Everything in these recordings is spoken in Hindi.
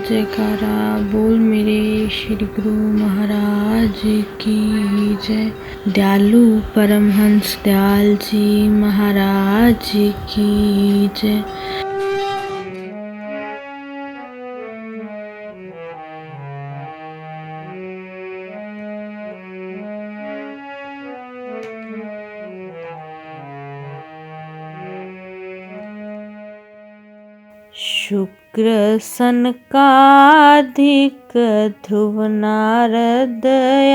जयकारा बोल मेरे श्री गुरु महाराज की जय। दयालु परमहंस दयाल जी महाराज की जय। शुक्र सनकाधिक ध्रुव नारद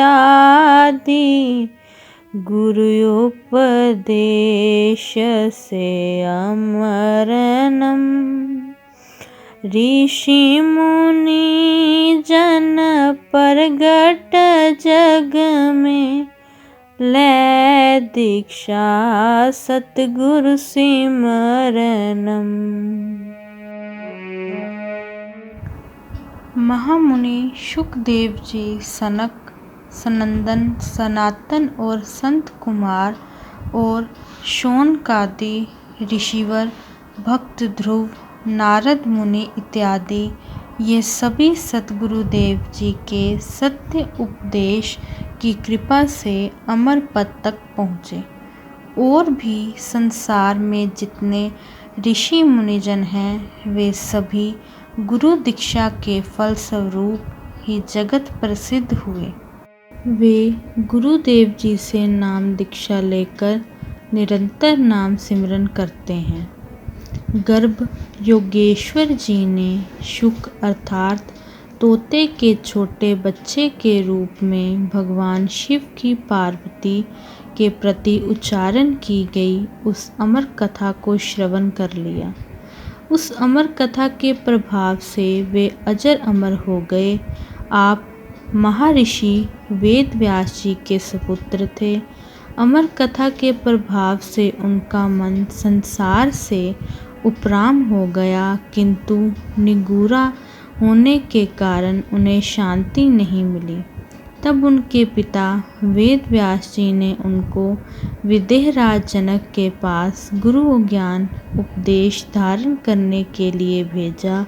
आदि गुरुपदेश से अमरनम। ऋषि मुनि जन प्रगट जग में ले दीक्षा सतगुरु सिमरनम। महामुनि शुकदेव जी सनक, सनंदन, सनातन और संत कुमार और शौनकादि ऋषिवर, भक्त ध्रुव, नारद मुनि इत्यादि ये सभी सतगुरुदेव जी के सत्य उपदेश की कृपा से अमर पद तक पहुँचे। और भी संसार में जितने ऋषि मुनिजन हैं वे सभी गुरु दीक्षा के फलस्वरूप ही जगत प्रसिद्ध हुए। वे गुरुदेव जी से नाम दीक्षा लेकर निरंतर नाम सिमरन करते हैं। गर्भ योगेश्वर जी ने शुक अर्थात तोते के छोटे बच्चे के रूप में भगवान शिव की पार्वती के प्रति उच्चारण की गई उस अमर कथा को श्रवण कर लिया। उस अमर कथा के प्रभाव से वे अजर अमर हो गए। आप महर्षि वेद व्यास जी के सुपुत्र थे। अमर कथा के प्रभाव से उनका मन संसार से उपराम हो गया, किंतु निगूरा होने के कारण उन्हें शांति नहीं मिली। तब उनके पिता वेद व्यास जी ने उनको विदेहराज जनक के पास गुरु ज्ञान उपदेश धारण करने के लिए भेजा।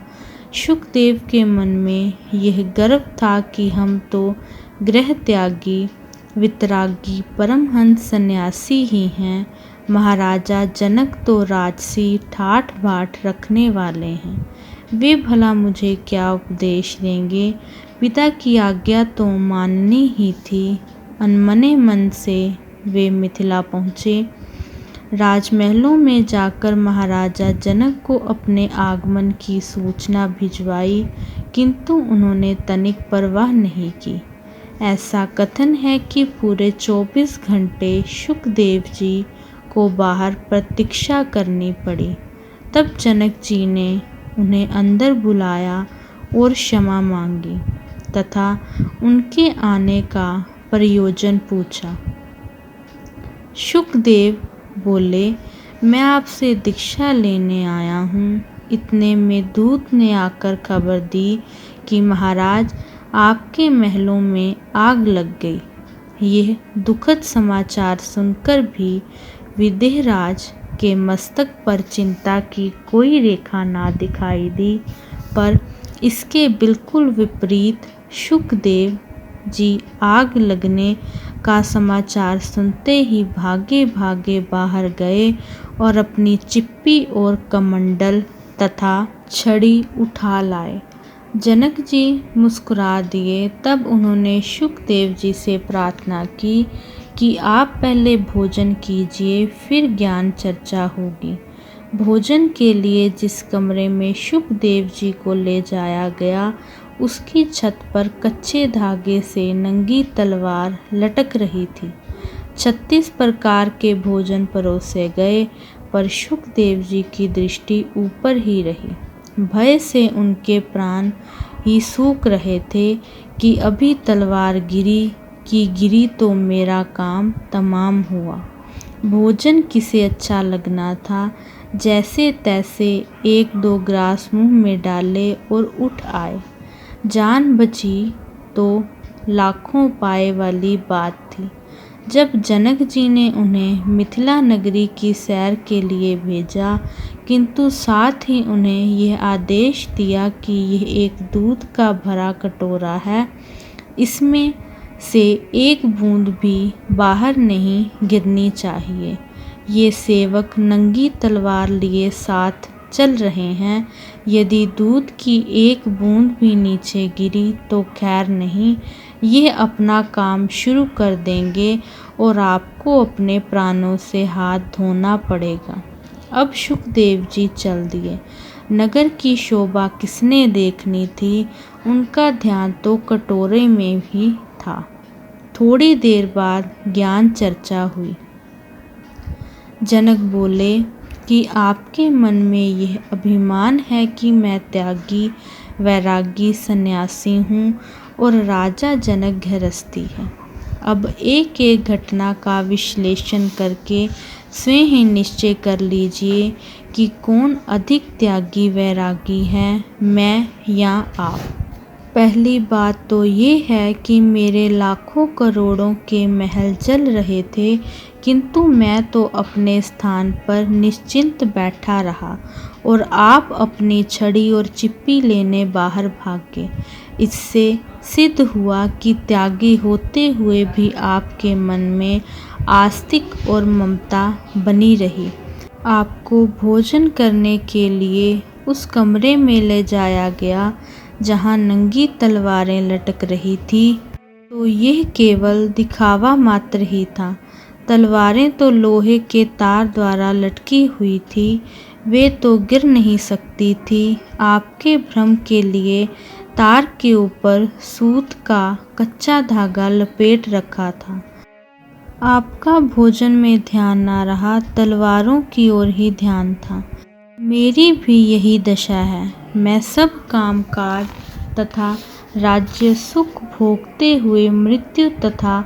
शुकदेव के मन में यह गर्व था कि हम तो गृह त्यागी वितरागी परमहंस सन्यासी ही हैं, महाराजा जनक तो राजसी ठाठ बाट रखने वाले हैं, वे भला मुझे क्या उपदेश देंगे। पिता की आज्ञा तो माननी ही थी। अनमने मन से वे मिथिला पहुँचे। राजमहलों में जाकर महाराजा जनक को अपने आगमन की सूचना भिजवाई, किंतु उन्होंने तनिक परवाह नहीं की। ऐसा कथन है कि पूरे 24 घंटे शुकदेव जी को बाहर प्रतीक्षा करनी पड़ी। तब जनक जी ने उन्हें अंदर बुलाया और क्षमा मांगी तथा उनके आने का प्रयोजन पूछा। शुकदेव बोले, मैं आपसे दीक्षा लेने आया हूँ। इतने में दूत ने आकर खबर दी कि महाराज आपके महलों में आग लग गई। यह दुखद समाचार सुनकर भी विदेहराज के मस्तक पर चिंता की कोई रेखा ना दिखाई दी, पर इसके बिल्कुल विपरीत शुकदेव जी आग लगने का समाचार सुनते ही भागे भागे बाहर गए और अपनी चिप्पी और कमंडल तथा छड़ी उठा लाए। जनक जी मुस्कुरा दिए। तब उन्होंने शुकदेव जी से प्रार्थना की कि आप पहले भोजन कीजिए, फिर ज्ञान चर्चा होगी। भोजन के लिए जिस कमरे में शुकदेव जी को ले जाया गया, उसकी छत पर कच्चे धागे से नंगी तलवार लटक रही थी। 36 प्रकार के भोजन परोसे गए, पर शुकदेव जी की दृष्टि ऊपर ही रही। भय से उनके प्राण ही सूख रहे थे कि अभी तलवार गिरी तो मेरा काम तमाम हुआ। भोजन किसे अच्छा लगना था, जैसे तैसे 1-2 ग्रास मुंह में डाले और उठ आए। जान बची तो लाखों पाए वाली बात थी। जब जनक जी ने उन्हें मिथिला नगरी की सैर के लिए भेजा, किंतु साथ ही उन्हें यह आदेश दिया कि यह एक दूध का भरा कटोरा है, इसमें से एक बूंद भी बाहर नहीं गिरनी चाहिए। ये सेवक नंगी तलवार लिए साथ चल रहे हैं, यदि दूध की एक बूंद भी नीचे गिरी तो खैर नहीं, यह अपना काम शुरू कर देंगे और आपको अपने प्राणों से हाथ धोना पड़ेगा। अब सुखदेव जी चल दिए। नगर की शोभा किसने देखनी थी, उनका ध्यान तो कटोरे में भी था। थोड़ी देर बाद ज्ञान चर्चा हुई। जनक बोले कि आपके मन में यह अभिमान है कि मैं त्यागी वैरागी सन्यासी हूँ और राजा जनक गृहस्थी है। अब एक एक घटना का विश्लेषण करके स्वयं ही निश्चय कर लीजिए कि कौन अधिक त्यागी वैरागी है, मैं या आप। पहली बात तो ये है कि मेरे लाखों करोड़ों के महल जल रहे थे, किंतु मैं तो अपने स्थान पर निश्चिंत बैठा रहा और आप अपनी छड़ी और चिप्पी लेने बाहर भाग गए। इससे सिद्ध हुआ कि त्यागी होते हुए भी आपके मन में आस्तिक और ममता बनी रही। आपको भोजन करने के लिए उस कमरे में ले जाया गया जहाँ नंगी तलवारें लटक रही थी, तो यह केवल दिखावा मात्र ही था। तलवारें तो लोहे के तार द्वारा लटकी हुई थी, वे तो गिर नहीं सकती थी। आपके भ्रम के लिए तार के ऊपर सूत का कच्चा धागा लपेट रखा था। आपका भोजन में ध्यान ना रहा, तलवारों की ओर ही ध्यान था। मेरी भी यही दशा है। मैं सब कामकाज तथा राज्य सुख भोगते हुए मृत्यु तथा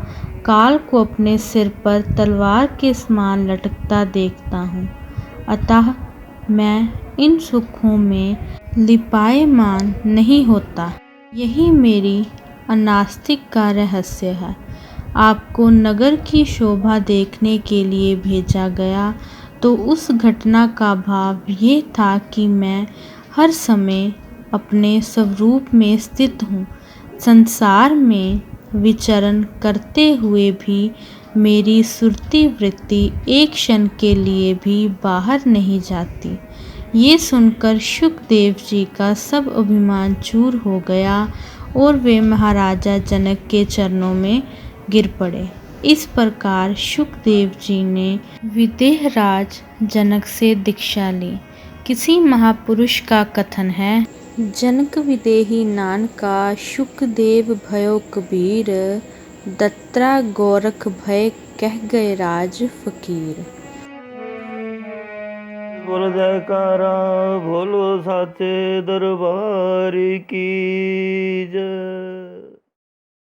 काल को अपने सिर पर तलवार के समान लटकता देखता हूँ। अतः मैं इन सुखों में लिपायमान नहीं होता। यही मेरी अनास्तिक का रहस्य है। आपको नगर की शोभा देखने के लिए भेजा गया तो उस घटना का भाव ये था कि मैं हर समय अपने स्वरूप में स्थित हूँ। संसार में विचरण करते हुए भी मेरी सुरती वृत्ति एक क्षण के लिए भी बाहर नहीं जाती। ये सुनकर सुखदेव जी का सब अभिमान चूर हो गया और वे महाराजा जनक के चरणों में गिर पड़े। इस प्रकार सुखदेव जी ने विदेहराज जनक से दीक्षा ली। किसी महापुरुष का कथन है, जनक विदेही नानका सुखदेव भयो कबीर, दत्रा गोरख भय कह गए राज फकीर। बोल जयकारा भोलो साचे दरबार की जय।